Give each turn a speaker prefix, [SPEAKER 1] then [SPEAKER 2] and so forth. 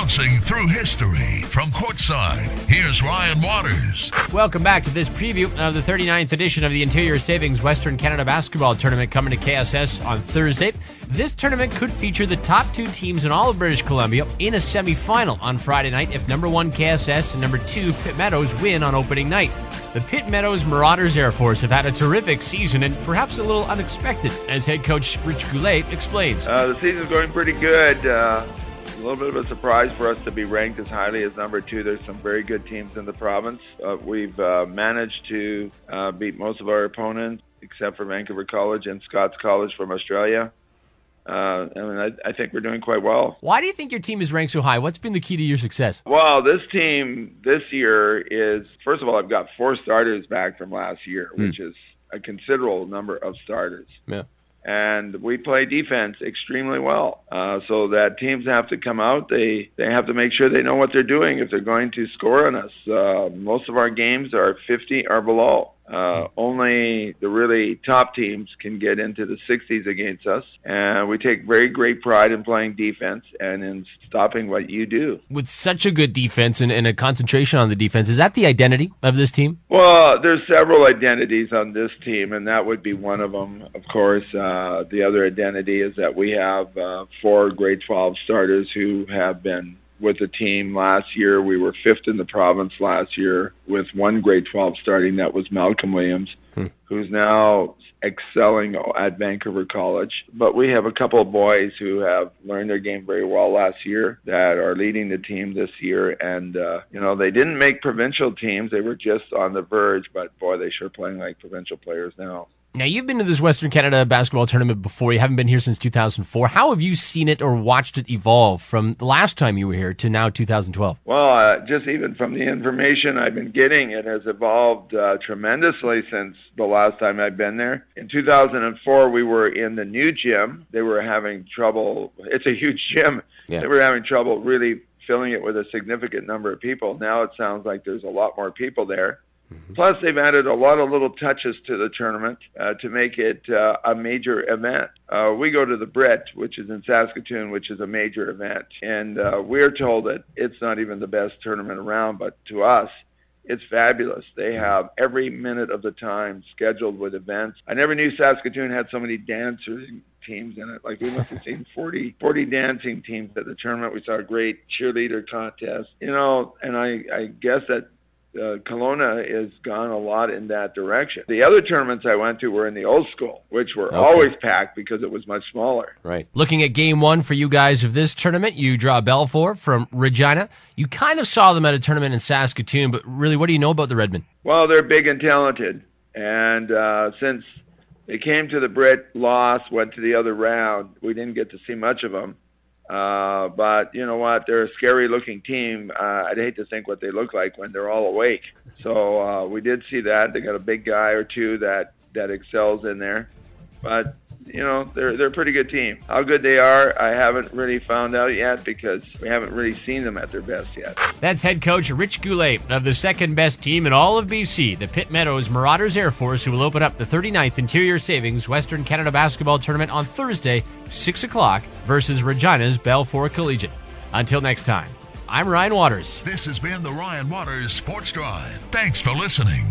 [SPEAKER 1] Bouncing through history from courtside, here's Ryan Waters.
[SPEAKER 2] Welcome back to this preview of the 39th edition of the Interior Savings Western Canada Basketball Tournament coming to KSS on Thursday. This tournament could feature the top two teams in all of British Columbia in a semifinal on Friday night if number 1 KSS and number 2 Pitt Meadows win on opening night. The Pitt Meadows Marauders Air Force have had a terrific season and perhaps a little unexpected, as head coach Rich Goulet explains.
[SPEAKER 3] The season's going pretty good. A little bit of a surprise for us to be ranked as highly as number 2. There's some very good teams in the province. We've managed to beat most of our opponents, except for Vancouver College and Scots College from Australia. I think we're doing quite well.
[SPEAKER 2] Why do you think your team is ranked so high? What's been the key to your success?
[SPEAKER 3] Well, this team this year is, first of all, I've got 4 starters back from last year, which is a considerable number of starters.
[SPEAKER 2] Yeah.
[SPEAKER 3] And we play defense extremely well, so that teams have to come out. They have to make sure they know what they're doing if they're going to score on us. Most of our games are 50 or below. Only the really top teams can get into the 60s against us, and we take very great pride in playing defense and in stopping what you do.
[SPEAKER 2] With such a good defense and a concentration on the defense, is that the identity of this team?
[SPEAKER 3] Well, there's several identities on this team, and that would be one of them, of course. The other identity is that we have 4 grade 12 starters who have been with the team last year. We were 5th in the province last year with 1 grade 12 starting. That was Malcolm Williams, who's now excelling at Vancouver College. But we have a couple of boys who have learned their game very well last year that are leading the team this year. And, they didn't make provincial teams. They were just on the verge, but boy, they're sure playing like provincial players now.
[SPEAKER 2] Now, you've been to this Western Canada basketball tournament before. You haven't been here since 2004. How have you seen it or watched it evolve from the last time you were here to now 2012?
[SPEAKER 3] Well, just even from the information I've been getting, it has evolved tremendously since the last time I've been there. In 2004, we were in the new gym. They were having trouble. It's a huge gym. Yeah. They were having trouble really filling it with a significant number of people. Now it sounds like there's a lot more people there. Plus, they've added a lot of little touches to the tournament to make it a major event. We go to the Brit, which is in Saskatoon, which is a major event. And we're told that it's not even the best tournament around, but to us, it's fabulous. They have every minute of the time scheduled with events. I never knew Saskatoon had so many dancing teams in it. Like, we must have seen 40 dancing teams at the tournament. We saw a great cheerleader contest. And I guess that Kelowna has gone a lot in that direction. The other tournaments I went to were in the old school, which were always packed because it was much smaller.
[SPEAKER 2] Right. Looking at game 1 for you guys of this tournament, you draw Belfour from Regina. You kind of saw them at a tournament in Saskatoon, but really, what do you know about the Redmen?
[SPEAKER 3] Well, they're big and talented. And since they came to the Brit, lost, went to the other round, we didn't get to see much of them. But you know what? They're a scary-looking team. I'd hate to think what they look like when they're all awake. So we did see that. They got a big guy or two that excels in there. But, they're a pretty good team. How good they are, I haven't really found out yet because we haven't really seen them at their best yet.
[SPEAKER 2] That's head coach Rich Goulet of the second-best team in all of BC, the Pitt Meadows Marauders Air Force, who will open up the 39th Interior Savings Western Canada Basketball Tournament on Thursday, 6 o'clock, versus Regina's Belfour Collegiate. Until next time, I'm Ryan Waters.
[SPEAKER 1] This has been the Ryan Waters Sports Drive. Thanks for listening.